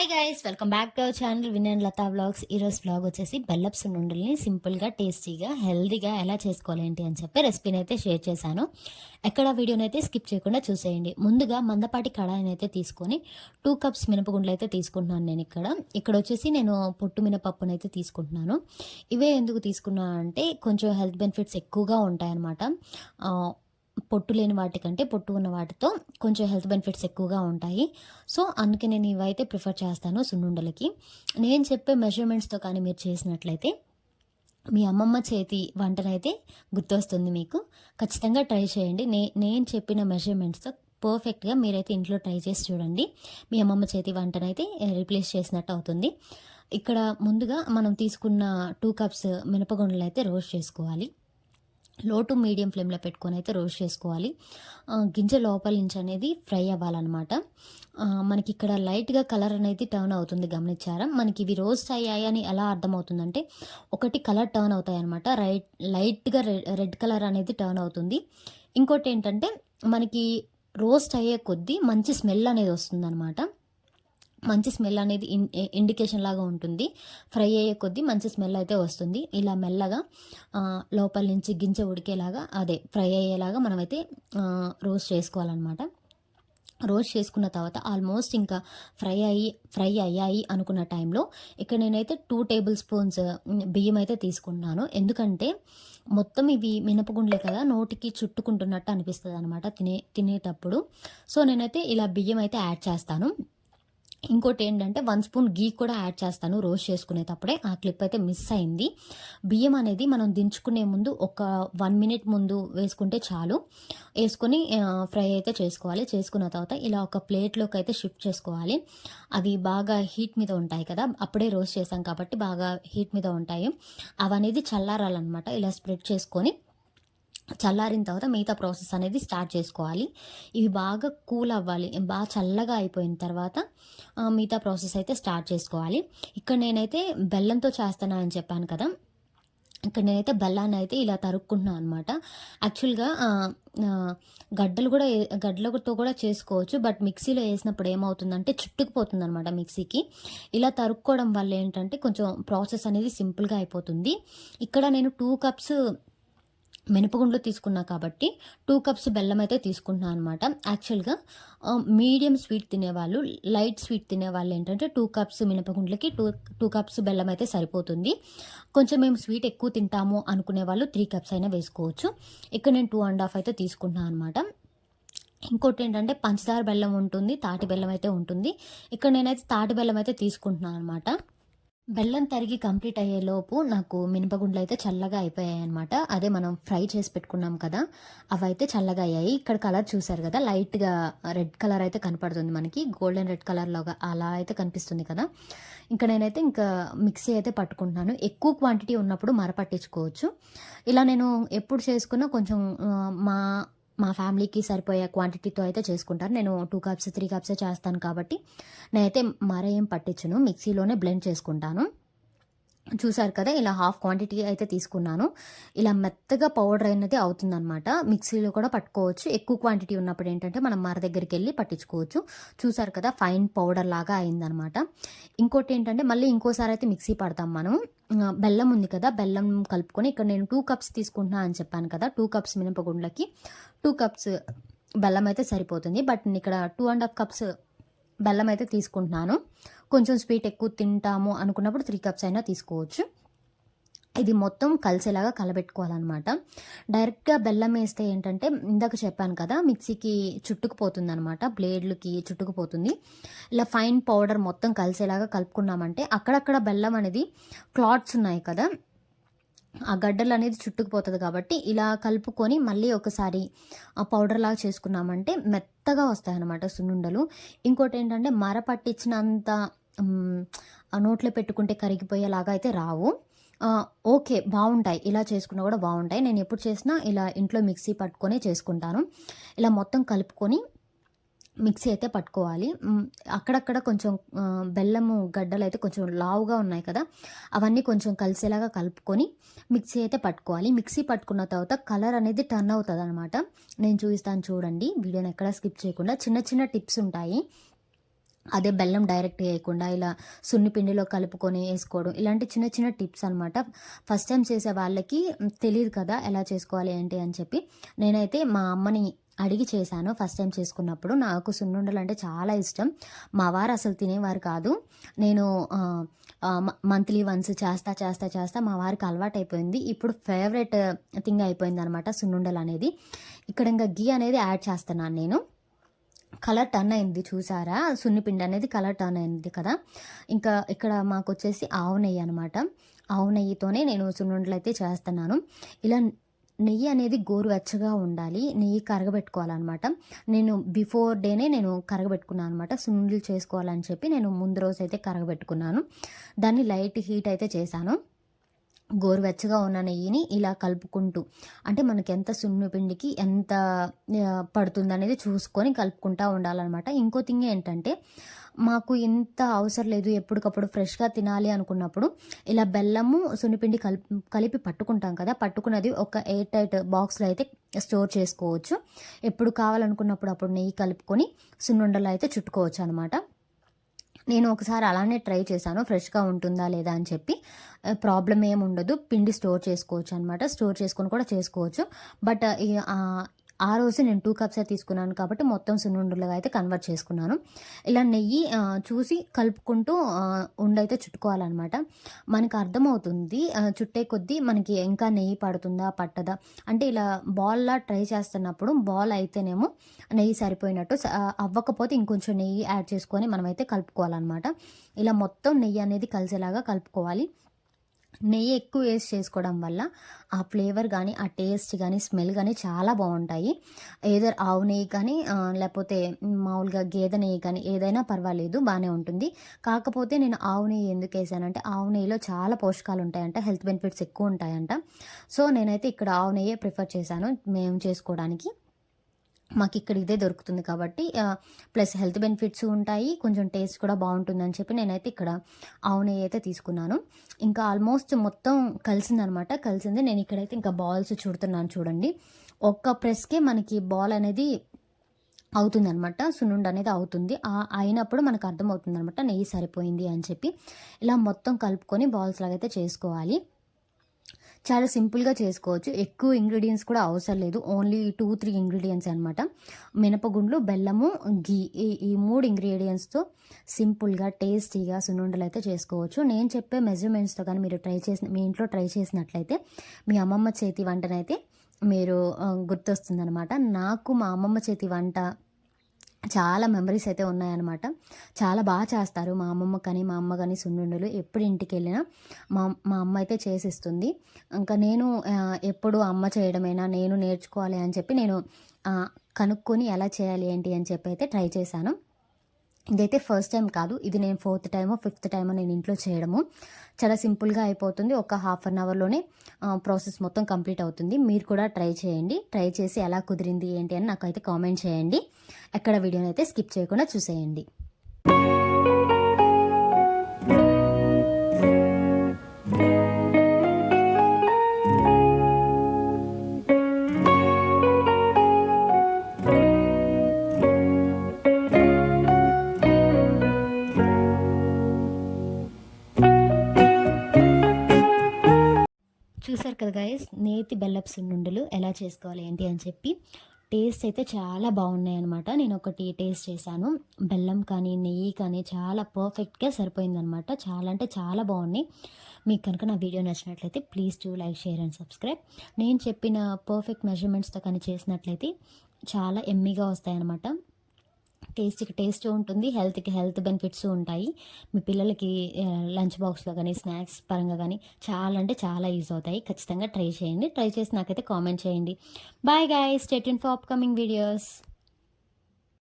Hi guys, welcome back to our channel win and Lata vlogs. ఈరోజు vlog వచ్చేసి బెల్లప్ సున్నుండల్ని సింపుల్గా, టేస్టీగా, హెల్దీగా ఎలా చేసుకోవాలి ఏంటి అని చెప్పి రెసిపీని అయితే షేర్ చేశాను. ఎక్కడ వీడియోని అయితే స్కిప్ చేయకుండా చూసేయండి. ముందుగా మందపాటి కడాయిని అయితే తీసుకొని 2 కప్స్ మినపగుండ్లు అయితే తీసుకుంటున్నాను. నేను ఇక్కడ వచ్చేసి నేను పొట్టు మినపప్పును అయితే తీసుకుంటున్నాను. ఇవే ఎందుకు తీసుకున్నాను అంటే కొంచెం హెల్త్ బెనిఫిట్స్ ఎక్కువగా ఉంటాయన్నమాట. పొట్టు లేని వాటికంటే పొట్టు ఉన్న వాటితో కొంచెం హెల్త్ బెనిఫిట్స్ ఎక్కువగా ఉంటాయి. సో అందుకే నేను ఇవైతే ప్రిఫర్ చేస్తాను సున్నుండలకి. నేను చెప్పే మెజర్మెంట్స్తో కానీ మీరు చేసినట్లయితే మీ అమ్మమ్మ చేతి వంటనైతే గుర్తొస్తుంది మీకు. ఖచ్చితంగా ట్రై చేయండి. నేను చెప్పిన మెజర్మెంట్స్తో పర్ఫెక్ట్గా మీరైతే ఇంట్లో ట్రై చేసి చూడండి. మీ అమ్మమ్మ చేతి వంటనైతే రీప్లేస్ చేసినట్టు అవుతుంది. ఇక్కడ ముందుగా మనం తీసుకున్న 2 కప్స్ మినపగుండ్లను అయితే రోస్ట్ చేసుకోవాలి. లో టు మీడియం ఫ్లేమ్లో పెట్టుకొని అయితే రోస్ట్ చేసుకోవాలి. గింజ లోపల నుంచి అనేది ఫ్రై అవ్వాలన్నమాట. మనకి ఇక్కడ లైట్గా కలర్ అనేది టర్న్ అవుతుంది, గమనించారా? మనకి ఇవి రోస్ట్ అయ్యాయని ఎలా అర్థమవుతుందంటే, ఒకటి కలర్ టర్న్ అవుతాయి అనమాట. లైట్గా రెడ్ కలర్ అనేది టర్న్ అవుతుంది. ఇంకోటి ఏంటంటే మనకి రోస్ట్ అయ్యే కొద్దీ మంచి స్మెల్ అనేది వస్తుందన్నమాట. మంచి స్మెల్ అనేది ఇండికేషన్ లాగా ఉంటుంది. ఫ్రై అయ్యే కొద్దీ మంచి స్మెల్ అయితే వస్తుంది. ఇలా మెల్లగా లోపల నుంచి గింజ ఉడికేలాగా, అదే ఫ్రై అయ్యేలాగా మనమైతే రోస్ట్ చేసుకోవాలన్నమాట. రోస్ట్ చేసుకున్న తర్వాత ఆల్మోస్ట్ ఇంకా ఫ్రై అయ్యాయి అనుకున్న టైంలో ఇక్కడ నేనైతే 2 టేబుల్ స్పూన్స్ బియ్యం అయితే తీసుకున్నాను. ఎందుకంటే మొత్తం ఇవి మినపగుండ్లే కదా, నోటికి చుట్టుకుంటున్నట్టు అనిపిస్తుంది అనమాట తినేటప్పుడు. సో నేనైతే ఇలా బియ్యం అయితే యాడ్ చేస్తాను. ఇంకోటి ఏంటంటే 1 స్పూన్ గీ కూడా యాడ్ చేస్తాను రోస్ట్ చేసుకునేటప్పుడే. ఆ క్లిప్ అయితే మిస్ అయింది. బియ్యం అనేది మనం దించుకునే ముందు ఒక 1 మినిట్ ముందు వేసుకుంటే చాలు. వేసుకొని ఫ్రై అయితే చేసుకోవాలి. చేసుకున్న తర్వాత ఇలా ఒక ప్లేట్లోకి అయితే షిఫ్ట్ చేసుకోవాలి. అవి బాగా హీట్ మీద ఉంటాయి కదా, అప్పుడే రోస్ట్ చేసాం కాబట్టి బాగా హీట్ మీద ఉంటాయి. అవనేది చల్లారాలన్నమాట. ఇలా స్ప్రెడ్ చేసుకొని చల్లారిన తర్వాత మిగతా ప్రాసెస్ అనేది స్టార్ట్ చేసుకోవాలి. ఇవి బాగా కూల్ అవ్వాలి. బాగా చల్లగా అయిపోయిన తర్వాత మిగతా ప్రాసెస్ అయితే స్టార్ట్ చేసుకోవాలి. ఇక్కడ నేనైతే బెల్లంతో చేస్తానని చెప్పాను కదా, ఇక్కడ నేనైతే బెల్లాన్ని అయితే ఇలా తరుక్కుంటున్నాను అనమాట. యాక్చువల్గా గడ్డలతో కూడా చేసుకోవచ్చు. బట్ మిక్సీలో వేసినప్పుడు ఏమవుతుందంటే చుట్టుకుపోతుంది అనమాట మిక్సీకి. ఇలా తరుక్కోవడం వల్ల ఏంటంటే కొంచెం ప్రాసెస్ అనేది సింపుల్గా అయిపోతుంది. ఇక్కడ నేను 2 కప్స్ మినపగుండ్లు తీసుకున్నా కాబట్టి 2 కప్స్ బెల్లం అయితే తీసుకుంటున్నాను అనమాట. యాక్చువల్గా మీడియం స్వీట్ తినేవాళ్ళు, లైట్ స్వీట్ తినేవాళ్ళు ఏంటంటే 2 కప్స్ మినపగుండ్లకి 2 కప్స్ బెల్లం అయితే సరిపోతుంది. కొంచెం మేము స్వీట్ ఎక్కువ తింటాము అనుకునే వాళ్ళు 3 కప్స్ అయినా వేసుకోవచ్చు. ఇక్కడ నేను 2.5 అయితే తీసుకుంటున్నాను అనమాట. ఇంకోటి ఏంటంటే పంచదార బెల్లం ఉంటుంది, తాటి బెల్లం అయితే ఉంటుంది. ఇక్కడ నేనైతే తాటి బెల్లం అయితే తీసుకుంటున్నాను అనమాట. బెల్లం తరిగి కంప్లీట్ అయ్యేలోపు నాకు మినపగుండ్లు అయితే చల్లగా అయిపోయాయి అనమాట. అదే మనం ఫ్రై చేసి పెట్టుకున్నాం కదా, అవైతే చల్లగా అయ్యాయి. ఇక్కడ కలర్ చూసారు కదా, లైట్గా రెడ్ కలర్ అయితే కనపడుతుంది మనకి, గోల్డెన్ రెడ్ కలర్లోగా అలా అయితే కనిపిస్తుంది కదా. నేనైతే మిక్సీ అయితే పట్టుకుంటున్నాను. ఎక్కువ క్వాంటిటీ ఉన్నప్పుడు మరపట్టించుకోవచ్చు. ఇలా నేను ఎప్పుడు చేసుకున్నా కొంచెం మా ఫ్యామిలీకి సరిపోయే క్వాంటిటీతో అయితే చేసుకుంటాను. నేను 2 కప్స్ 3 కప్సే చేస్తాను కాబట్టి నేనైతే ఏం పట్టించను, మిక్సీలోనే బ్లెండ్ చేసుకుంటాను. చూసారు కదా, ఇలా హాఫ్ క్వాంటిటీ అయితే తీసుకున్నాను. ఇలా మెత్తగా పౌడర్ అయినది అవుతుందన్నమాట. మిక్సీలో కూడా పట్టుకోవచ్చు. ఎక్కువ క్వాంటిటీ ఉన్నప్పుడు ఏంటంటే మనం మర దగ్గరికి వెళ్ళి పట్టించుకోవచ్చు. చూసారు కదా, ఫైన్ పౌడర్ లాగా అయిందనమాట. ఇంకోటి ఏంటంటే మళ్ళీ ఇంకోసారి అయితే మిక్సీ పడతాం మనం. బెల్లం ఉంది కదా, బెల్లం కలుపుకొని ఇక్కడ నేను 2 కప్స్ తీసుకుంటున్నా అని చెప్పాను కదా, 2 కప్స్ మినపగుండ్లకి 2 కప్స్ బెల్లం అయితే సరిపోతుంది. బట్ నేను ఇక్కడ 2.5 కప్స్ బెల్లం అయితే తీసుకుంటున్నాను. కొంచెం స్వీట్ ఎక్కువ తింటాము అనుకున్నప్పుడు 3 కప్స్ అయినా తీసుకోవచ్చు. ఇది మొత్తం కలిసేలాగా కలబెట్టుకోవాలన్నమాట. డైరెక్ట్గా బెల్లం వేస్తే ఏంటంటే ఇందాక చెప్పాను కదా, మిక్సీకి చుట్టుకుపోతుంది అనమాట, బ్లేడ్లకి చుట్టుకుపోతుంది. ఇలా ఫైన్ పౌడర్ మొత్తం కలిసేలాగా కలుపుకున్నామంటే అక్కడక్కడ బెల్లం అనేది క్లాట్స్ ఉన్నాయి కదా, ఆ గడ్డలు అనేది చుట్టుకుపోతుంది. కాబట్టి ఇలా కలుపుకొని మళ్ళీ ఒకసారి ఆ పౌడర్ లాగా చేసుకున్నామంటే మెత్తగా వస్తాయన్నమాట సున్నుండలు. ఇంకోటి ఏంటంటే మర పట్టించినంత నోట్లో పెట్టుకుంటే కరిగిపోయేలాగా అయితే రావు. ఓకే, బాగుంటాయి. ఇలా చేసుకున్నా కూడా బాగుంటాయి. నేను ఎప్పుడు చేసినా ఇలా ఇంట్లో మిక్సీ పట్టుకొని చేసుకుంటాను. ఇలా మొత్తం కలుపుకొని మిక్సీ అయితే పట్టుకోవాలి. అక్కడక్కడ కొంచెం బెల్లము గడ్డలు అయితే కొంచెం లావుగా ఉన్నాయి కదా, అవన్నీ కొంచెం కలిసేలాగా కలుపుకొని మిక్సీ అయితే పట్టుకోవాలి. మిక్సీ పట్టుకున్న తర్వాత కలర్ అనేది టర్న్ అవుతుంది అనమాట. నేను చూపిస్తాను చూడండి, వీడియోని ఎక్కడా స్కిప్ చేయకుండా. చిన్న చిన్న టిప్స్ ఉంటాయి. అదే బెల్లం డైరెక్ట్ వేయకుండా ఇలా సున్నిపిండిలో కలుపుకొని వేసుకోవడం, ఇలాంటి చిన్న చిన్న టిప్స్ అనమాట. ఫస్ట్ టైం చేసే వాళ్ళకి తెలియదు కదా ఎలా చేసుకోవాలి ఏంటి అని చెప్పి. నేనైతే మా అమ్మని అడిగి చేశాను ఫస్ట్ టైం చేసుకున్నప్పుడు. నాకు సున్నుండలు అంటే చాలా ఇష్టం. మా వారు అసలు తినేవారు కాదు. నేను మంత్లీ వన్స్ చేస్తా చేస్తా చేస్తా మా వారికి అలవాటైపోయింది. ఇప్పుడు ఫేవరెట్ థింగ్ అయిపోయింది అనమాట సున్నుండలు అనేది. ఇక్కడ ఇంకా గీ అనేది యాడ్ చేస్తున్నాను నేను. కలర్ టర్న్ అయింది చూసారా, సున్నిపిండి అనేది కలర్ టర్న్ అయింది కదా. ఇంకా ఇక్కడ మాకు వచ్చేసి ఆవు నెయ్యి అనమాట. ఆవు నెయ్యితోనే నేను సున్నుండలు అయితే చేస్తున్నాను. ఇలా నెయ్యి అనేది గోరువెచ్చగా ఉండాలి, నెయ్యి కరగబెట్టుకోవాలన్నమాట. నేను బిఫోర్ డేనే నేను కరగబెట్టుకున్నాను అనమాట. సున్నుండలు చేసుకోవాలని చెప్పి నేను ముందు రోజు అయితే కరగబెట్టుకున్నాను. దాన్ని లైట్ హీట్ అయితే చేశాను. గోరువెచ్చగా ఉన్న నెయ్యిని ఇలా కలుపుకుంటూ, అంటే మనకి ఎంత సున్నిపిండికి ఎంత పడుతుందనేది చూసుకొని కలుపుకుంటూ ఉండాలన్నమాట. ఇంకో థింగ్ ఏంటంటే, మాకు ఇంత అవసరం లేదు, ఎప్పటికప్పుడు ఫ్రెష్గా తినాలి అనుకున్నప్పుడు ఇలా బెల్లము సున్నిపిండి కలిపి పట్టుకుంటాం కదా, పట్టుకున్నది ఒక ఎయిర్ టైట్ బాక్స్లో అయితే స్టోర్ చేసుకోవచ్చు. ఎప్పుడు కావాలనుకున్నప్పుడు అప్పుడు నెయ్యి కలుపుకొని సున్నుండలు అయితే చుట్టుకోవచ్చు అనమాట. నేను ఒకసారి అలానే ట్రై చేశాను, ఫ్రెష్గా ఉంటుందా లేదా అని చెప్పి. ప్రాబ్లం ఏమి ఉండదు, పిండి స్టోర్ చేసుకోవచ్చు అనమాట. స్టోర్ చేసుకొని కూడా చేసుకోవచ్చు. బట్ ఆ రోజు నేను 2 కప్స్ తీసుకున్నాను కాబట్టి మొత్తం సున్నుండలుగా అయితే కన్వర్ట్ చేసుకున్నాను. ఇలా నెయ్యి చూసి కలుపుకుంటూ ఉండైతే చుట్టుకోవాలన్నమాట. మనకు అర్థమవుతుంది చుట్టే కొద్దీ మనకి ఇంకా నెయ్యి పడుతుందా పట్టదా అంటే. ఇలా బాల్లా ట్రై చేస్తున్నప్పుడు బాల్ అయితేనేమో నెయ్యి సరిపోయినట్టు, అవ్వకపోతే ఇంకొంచెం నెయ్యి యాడ్ చేసుకొని మనమైతే కలుపుకోవాలన్నమాట. ఇలా మొత్తం నెయ్యి అనేది కలిసేలాగా కలుపుకోవాలి. నెయ్యి ఎక్కువ వేసి చేసుకోవడం వల్ల ఆ ఫ్లేవర్ కానీ, ఆ టేస్ట్ కానీ, స్మెల్ కానీ చాలా బాగుంటాయి. ఏదర్ ఆవు నెయ్యి కానీ లేకపోతే మామూలుగా గేదె నెయ్యి కానీ ఏదైనా పర్వాలేదు, బాగానే ఉంటుంది. కాకపోతే నేను ఆవు నెయ్యి ఎందుకు వేసానంటే, ఆవు నెయ్యిలో చాలా పోషకాలు ఉంటాయంట, హెల్త్ బెనిఫిట్స్ ఎక్కువ ఉంటాయంట. సో నేనైతే ఇక్కడ ఆవు నెయ్యే ప్రిఫర్ చేశాను మేము చేసుకోవడానికి. మాకు ఇక్కడ ఇదే దొరుకుతుంది కాబట్టి, ప్లస్ హెల్త్ బెనిఫిట్స్ ఉంటాయి, కొంచెం టేస్ట్ కూడా బాగుంటుందని చెప్పి నేనైతే ఇక్కడ ఆవు నెయ్యి అయితే తీసుకున్నాను. ఇంకా ఆల్మోస్ట్ మొత్తం కలిసిందనమాట. కలిసింది. నేను ఇక్కడైతే ఇంకా బాల్స్ చుడుతున్నాను చూడండి. ఒక్క ప్రెస్కే మనకి బాల్ అనేది అవుతుందనమాట, సున్నుండ అనేది అవుతుంది. అయినప్పుడు మనకు అర్థమవుతుంది అనమాట నెయ్యి సరిపోయింది అని చెప్పి. ఇలా మొత్తం కలుపుకొని బాల్స్ లాగైతే చేసుకోవాలి. చాలా సింపుల్గా చేసుకోవచ్చు, ఎక్కువ ఇంగ్రీడియంట్స్ కూడా అవసరం లేదు. ఓన్లీ 2-3 ఇంగ్రీడియంట్స్ అనమాట. మినపగుండ్లు, బెల్లము, ఘీ, ఈ 3 ఇంగ్రీడియంట్స్తో సింపుల్గా టేస్టీగా సున్నుండలు అయితే చేసుకోవచ్చు. నేను చెప్పే మెజర్మెంట్స్తో కానీ మీరు మీ ఇంట్లో ట్రై చేసినట్లయితే మీ అమ్మమ్మ చేతి వంటనైతే మీరు గుర్తొస్తుందనమాట. నాకు మా అమ్మమ్మ చేతి వంట చాలా మెమరీస్ అయితే ఉన్నాయన్నమాట. చాలా బాగా చేస్తారు మా అమ్మమ్మ కానీ మా అమ్మ కానీ సున్నుండలు. ఎప్పుడు ఇంటికి వెళ్ళినా మా అమ్మ అయితే చేసిస్తుంది. ఇంకా నేను ఎప్పుడు అమ్మ చేయడమేనా, నేను నేర్చుకోవాలి అని చెప్పి నేను కనుక్కొని ఎలా చేయాలి ఏంటి అని చెప్పి అయితే ట్రై చేశాను. ఇదైతే ఫస్ట్ టైం కాదు, ఇది నేను 4th టైమో 5th టైమో నేను ఇంట్లో చేయడము. చాలా సింపుల్గా అయిపోతుంది. ఒక ½ అన్ అవర్లోనే ప్రాసెస్ మొత్తం కంప్లీట్ అవుతుంది. మీరు కూడా ట్రై చేయండి. ట్రై చేసి ఎలా కుదిరింది ఏంటి అని నాకైతే కామెంట్ చేయండి. ఎక్కడ వీడియోని అయితే స్కిప్ చేయకుండా చూసేయండి. చూసారు కదా గైస్, నేతి బెల్లపు సున్నుండలు ఎలా చేసుకోవాలి ఏంటి అని చెప్పి. టేస్ట్ అయితే చాలా బాగున్నాయి అనమాట. నేను ఒకటి టేస్ట్ చేశాను, బెల్లం కానీ నెయ్యి కానీ చాలా పర్ఫెక్ట్గా సరిపోయిందనమాట. చాలా అంటే చాలా బాగున్నాయి. మీకు కనుక నా వీడియో నచ్చినట్లయితే please to like, share and subscribe. నేను చెప్పిన పర్ఫెక్ట్ మెజర్మెంట్స్తో కానీ చేసినట్లయితే చాలా ఎమ్మీగా వస్తాయన్నమాట. టేస్ట్కి టేస్ట్ ఉంటుంది, హెల్త్కి హెల్త్ బెనిఫిట్స్ ఉంటాయి. మీ పిల్లలకి లంచ్ బాక్స్లో కానీ స్నాక్స్ పరంగా కానీ చాలా అంటే చాలా యూజ్ అవుతాయి. ఖచ్చితంగా ట్రై చేయండి. ట్రై చేసి నాకైతే కామెంట్ చేయండి. Bye guys, stay tuned for upcoming videos.